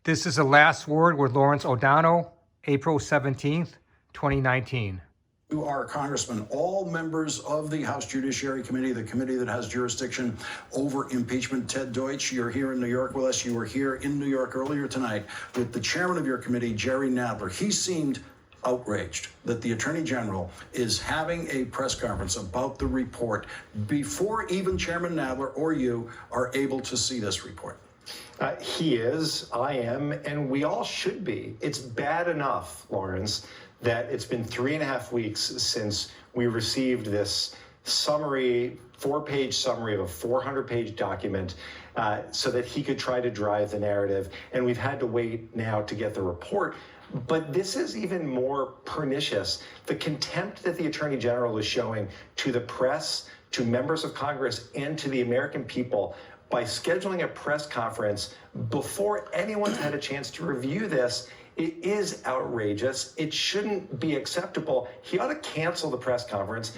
This is the last word with Lawrence O'Donnell, April 17th, 2019. To our congressmen, all members of the House Judiciary Committee, the committee that has jurisdiction over impeachment. Ted Deutsch, you're here in New York with us. You were here in New York earlier tonight with the chairman of your committee, Jerry Nadler. He seemed outraged that the Attorney General is having a press conference about the report before even Chairman Nadler or you are able to see this report. He is, I am, and we all should be. It's bad enough, Lawrence, that it's been 3.5 weeks since we received this summary, 4-page summary of a 400-page document so that he could try to drive the narrative. And we've had to wait now to get the report. But this is even more pernicious. The contempt that the Attorney General is showing to the press, to members of Congress, and to the American people by scheduling a press conference before anyone's had a chance to review this. It is outrageous. It shouldn't be acceptable. He ought to cancel the press conference.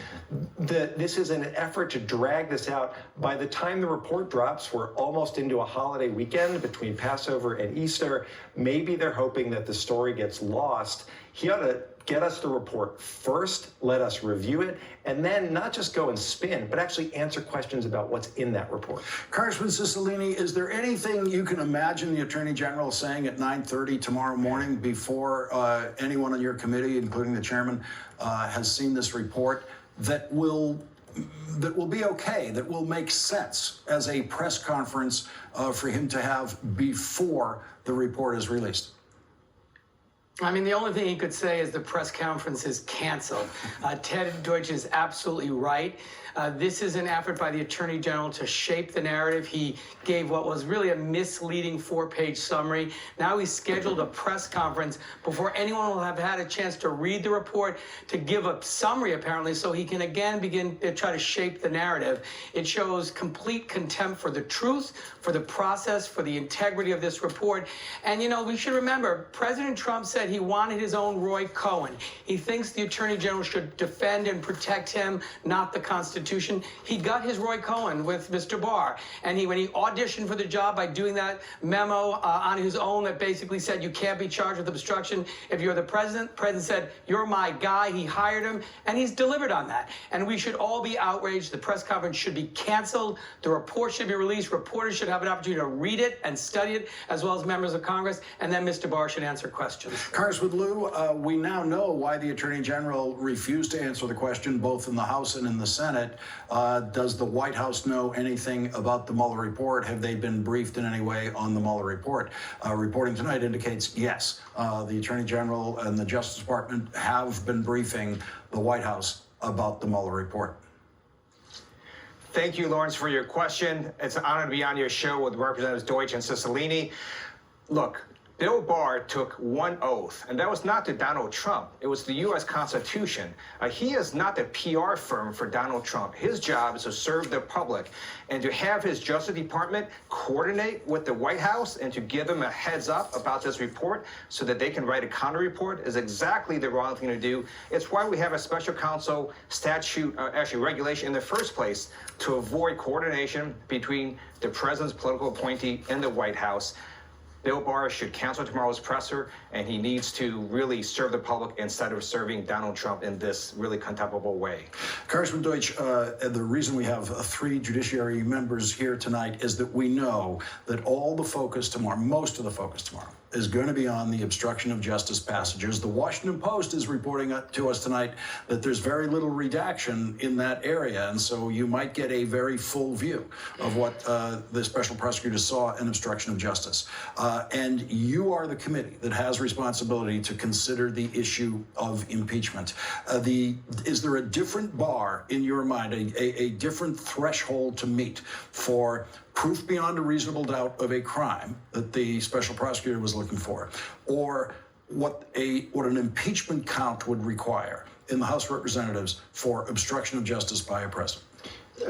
This is an effort to drag this out. By the time the report drops, we're almost into a holiday weekend between Passover and Easter. Maybe they're hoping that the story gets lost. He ought to get us the report first, let us review it, and then not just go and spin, but actually answer questions about what's in that report. Congressman Cicilline, is there anything you can imagine the Attorney General saying at 9:30 tomorrow morning before anyone on your committee, including the chairman, has seen this report that will be okay, that will make sense as a press conference for him to have before the report is released? I mean, the only thing he could say is the press conference is canceled. Ted Deutsch is absolutely right. This is an effort by the Attorney General to shape the narrative. He gave what was really a misleading 4-page summary. Now he's scheduled a press conference before anyone will have had a chance to read the report, to give a summary, apparently, so he can again begin to try to shape the narrative. It shows complete contempt for the truth, for the process, for the integrity of this report. And, you know, we should remember, President Trump said he wanted his own Roy Cohen. He thinks the Attorney General should defend and protect him, not the Constitution. He got his Roy Cohen with Mr. Barr. And when he auditioned for the job by doing that memo on his own that basically said you can't be charged with obstruction if you're the president, the president said, you're my guy. He hired him, and he's delivered on that. And we should all be outraged. The press conference should be canceled. The report should be released. Reporters should have an opportunity to read it and study it, as well as members of Congress. And then Mr. Barr should answer questions. Congressman Lieu, we now know why the Attorney General refused to answer the question both in the House and in the Senate. Does the White House know anything about the Mueller report? Have they been briefed in any way on the Mueller report? Reporting tonight indicates yes. The Attorney General and the Justice Department have been briefing the White House about the Mueller report. Thank you, Lawrence, for your question. It's an honor to be on your show with Representatives Deutsch and Cicilline. Look, Bill Barr took one oath, and that was not to Donald Trump. It was the U.S. Constitution. He is not the PR firm for Donald Trump. His job is to serve the public, and to have his Justice Department coordinate with the White House and to give them a heads up about this report so that they can write a counter report is exactly the wrong thing to do. It's why we have a special counsel statute, actually regulation in the first place, to avoid coordination between the president's political appointee and the White House. Bill Barr should cancel tomorrow's presser, and he needs to really serve the public instead of serving Donald Trump in this really contemptible way. Congressman Deutsch, the reason we have 3 judiciary members here tonight is that we know that all the focus tomorrow, most of the focus tomorrow, is going to be on the obstruction of justice passages. The Washington Post is reporting to us tonight that there's very little redaction in that area, and so you might get a very full view of what the special prosecutor saw in obstruction of justice. And you are the committee that has responsibility to consider the issue of impeachment. Is there a different bar in your mind, a different threshold to meet for proof beyond a reasonable doubt of a crime that the special prosecutor was looking for, or what an impeachment count would require in the House of Representatives for obstruction of justice by a president?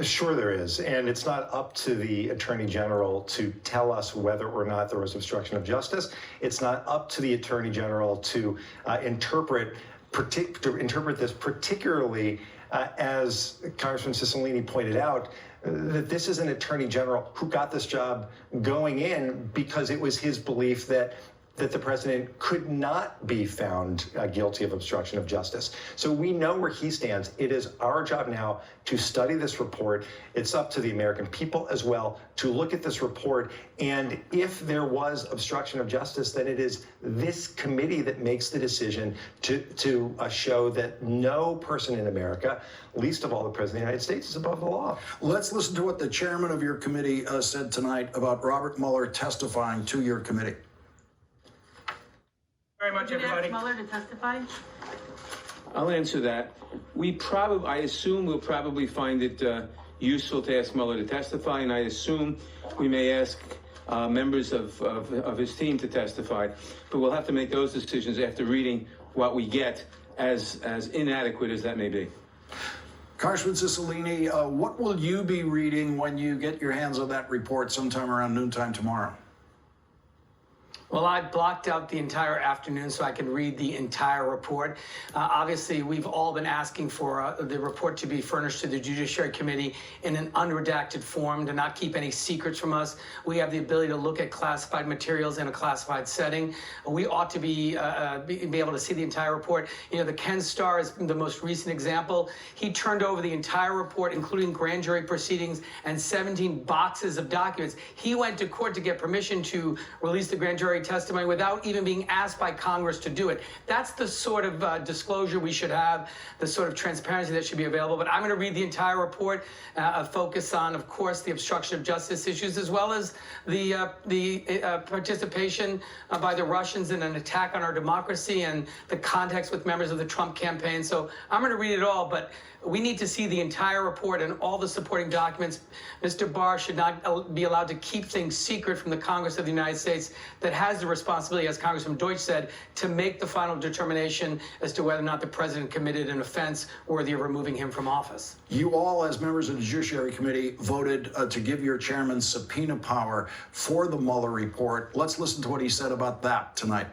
Sure there is, and it's not up to the Attorney General to tell us whether or not there was obstruction of justice. It's not up to the Attorney General to interpret this, particularly as Congressman Cicilline pointed out, that this is an attorney general who got this job going in because it was his belief that the president could not be found guilty of obstruction of justice. So we know where he stands. It is our job now to study this report. It's up to the American people as well to look at this report. And if there was obstruction of justice, then it is this committee that makes the decision to show that no person in America, least of all the President of the United States, is above the law. Let's listen to what the chairman of your committee said tonight about Robert Mueller testifying to your committee. Very much, Did you everybody. ask Mueller to testify? I'll answer that. I assume we'll probably find it useful to ask Mueller to testify, and I assume we may ask members of his team to testify. But we'll have to make those decisions after reading what we get, as inadequate as that may be. Congressman Cicilline, what will you be reading when you get your hands on that report sometime around noontime tomorrow? Well, I blocked out the entire afternoon so I could read the entire report. Obviously, we've all been asking for the report to be furnished to the Judiciary Committee in an unredacted form, to not keep any secrets from us. We have the ability to look at classified materials in a classified setting. We ought to be able to see the entire report. You know, the Ken Starr is the most recent example. He turned over the entire report, including grand jury proceedings and 17 boxes of documents. He went to court to get permission to release the grand jury testimony without even being asked by Congress to do it. That's the sort of disclosure we should have, the sort of transparency that should be available. But I'm going to read the entire report, focus on, of course, the obstruction of justice issues, as well as the participation by the Russians in an attack on our democracy and the context with members of the Trump campaign. So I'm going to read it all, but we need to see the entire report and all the supporting documents. Mr. Barr should not be allowed to keep things secret from the Congress of the United States that has the responsibility, as Congressman Deutsch said, to make the final determination as to whether or not the president committed an offense worthy of removing him from office. You all, as members of the Judiciary Committee, voted to give your chairman subpoena power for the Mueller report. Let's listen to what he said about that tonight.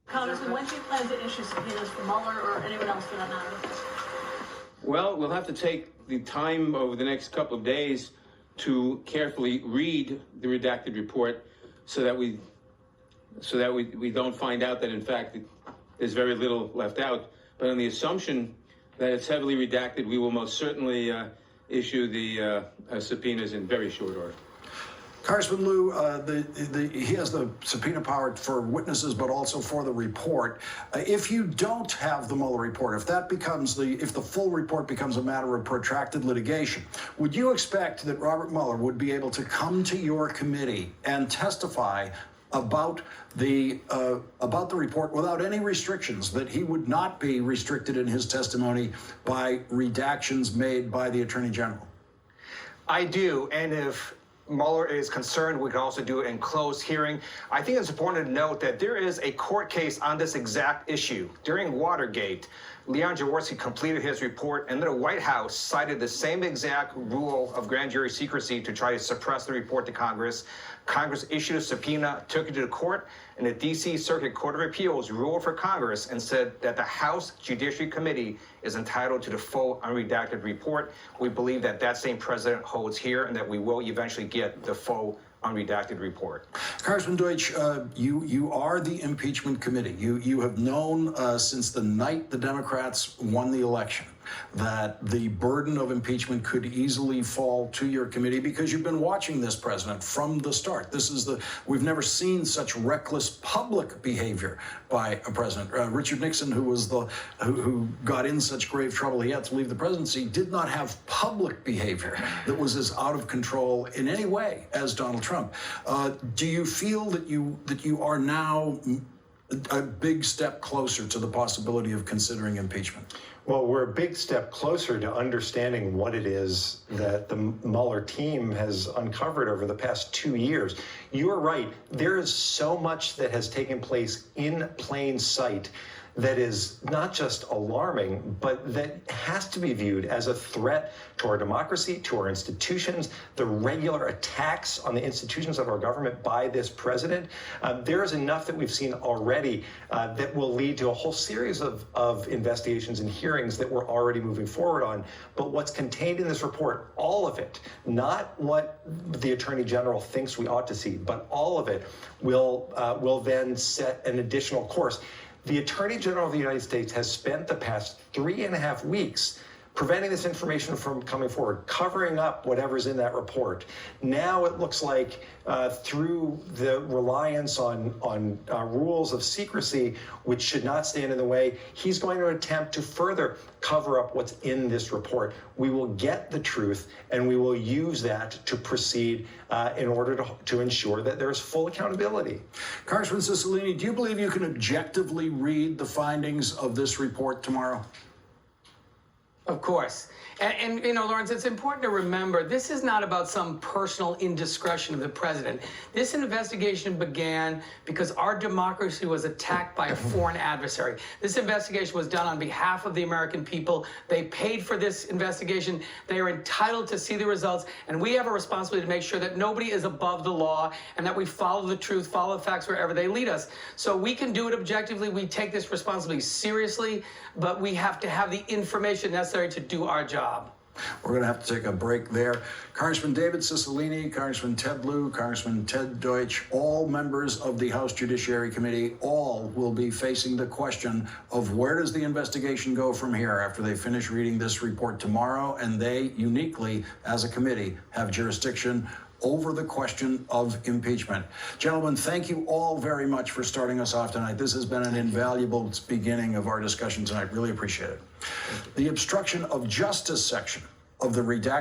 Congressman, when do you plan to issue subpoenas for Mueller or anyone else for that matter? Well, we'll have to take the time over the next couple of days to carefully read the redacted report so that we don't find out that, in fact, there's very little left out. But on the assumption that it's heavily redacted, we will most certainly issue the subpoenas in very short order. Congressman Lieu, he has the subpoena power for witnesses, but also for the report. If you don't have the Mueller report, if the full report becomes a matter of protracted litigation, would you expect that Robert Mueller would be able to come to your committee and testify about the report without any restrictions, that he would not be restricted in his testimony by redactions made by the Attorney General? I do, and if Mueller is concerned, we can also do it in closed hearing. I think it's important to note that there is a court case on this exact issue. During Watergate, Leon Jaworski completed his report, and the White House cited the same exact rule of grand jury secrecy to try to suppress the report to Congress. Congress issued a subpoena, took it to the court, and the D.C. Circuit Court of Appeals ruled for Congress and said that the House Judiciary Committee is entitled to the full unredacted report. We believe that that same precedent holds here and that we will eventually get the full unredacted report. Congressman Deutsch, you are the impeachment committee. You have known since the night the Democrats won the election that the burden of impeachment could easily fall to your committee because you've been watching this president from the start. We've never seen such reckless public behavior by a president. Richard Nixon, who got in such grave trouble he had to leave the presidency, did not have public behavior that was as out of control in any way as Donald Trump. Do you feel that you are now a big step closer to the possibility of considering impeachment? Well, we're a big step closer to understanding what it is that the Mueller team has uncovered over the past 2 years. You're right. There is so much that has taken place in plain sight that is not just alarming, but that has to be viewed as a threat to our democracy, to our institutions, the regular attacks on the institutions of our government by this president. There is enough that we've seen already that will lead to a whole series of investigations and hearings that we're already moving forward on. But what's contained in this report, all of it, not what the Attorney General thinks we ought to see, but all of it will then set an additional course. The Attorney General of the United States has spent the past 3.5 weeks preventing this information from coming forward, covering up whatever's in that report. Now it looks like through the reliance on rules of secrecy, which should not stand in the way, he's going to attempt to further cover up what's in this report. We will get the truth, and we will use that to proceed in order to ensure that there's full accountability. Congressman Cicilline, do you believe you can objectively read the findings of this report tomorrow? Of course. And you know, Lawrence, it's important to remember this is not about some personal indiscretion of the president. This investigation began because our democracy was attacked by a foreign adversary. This investigation was done on behalf of the American people. They paid for this investigation. They are entitled to see the results. And we have a responsibility to make sure that nobody is above the law and that we follow the truth, follow the facts wherever they lead us. So we can do it objectively. We take this responsibility seriously, but we have to have the information necessary to do our job. We're going to have to take a break there. Congressman David Cicilline, Congressman Ted Lieu, Congressman Ted Deutsch, all members of the House Judiciary Committee, all will be facing the question of where does the investigation go from here after they finish reading this report tomorrow, and they uniquely, as a committee, have jurisdiction over the question of impeachment. Gentlemen, thank you all very much for starting us off tonight. This has been an invaluable beginning of our discussion tonight. Really appreciate it. The obstruction of justice section of the redacted